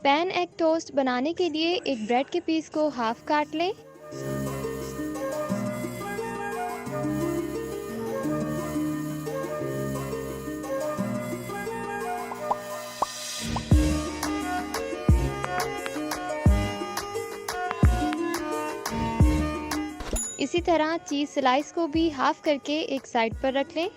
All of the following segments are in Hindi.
पैन एग टोस्ट बनाने के लिए एक ब्रेड के पीस को हाफ काट लें। इसी तरह चीज़ स्लाइस को भी हाफ करके एक साइड पर रख लें।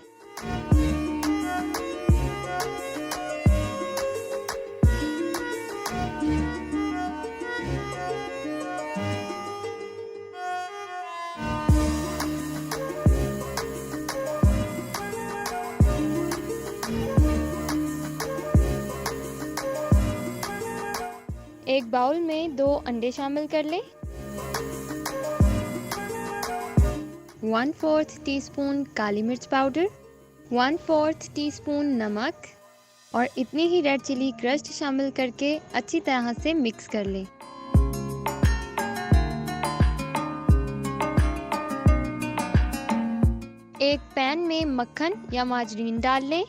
एक बाउल में 2 अंडे शामिल कर लें, 1/4 टीस्पून काली मिर्च पाउडर, 1/4 टीस्पून नमक और इतनी ही रेड चिली क्रश्ड शामिल करके अच्छी तरह से मिक्स कर लें। एक पैन में मक्खन या मार्जरीन डाल लें।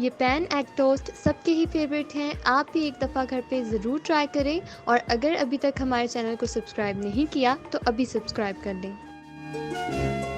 ये पैन एग टोस्ट सबके ही फेवरेट हैं। आप भी एक दफ़ा घर पे ज़रूर ट्राई करें और अगर अभी तक हमारे चैनल को सब्सक्राइब नहीं किया तो अभी सब्सक्राइब कर लें।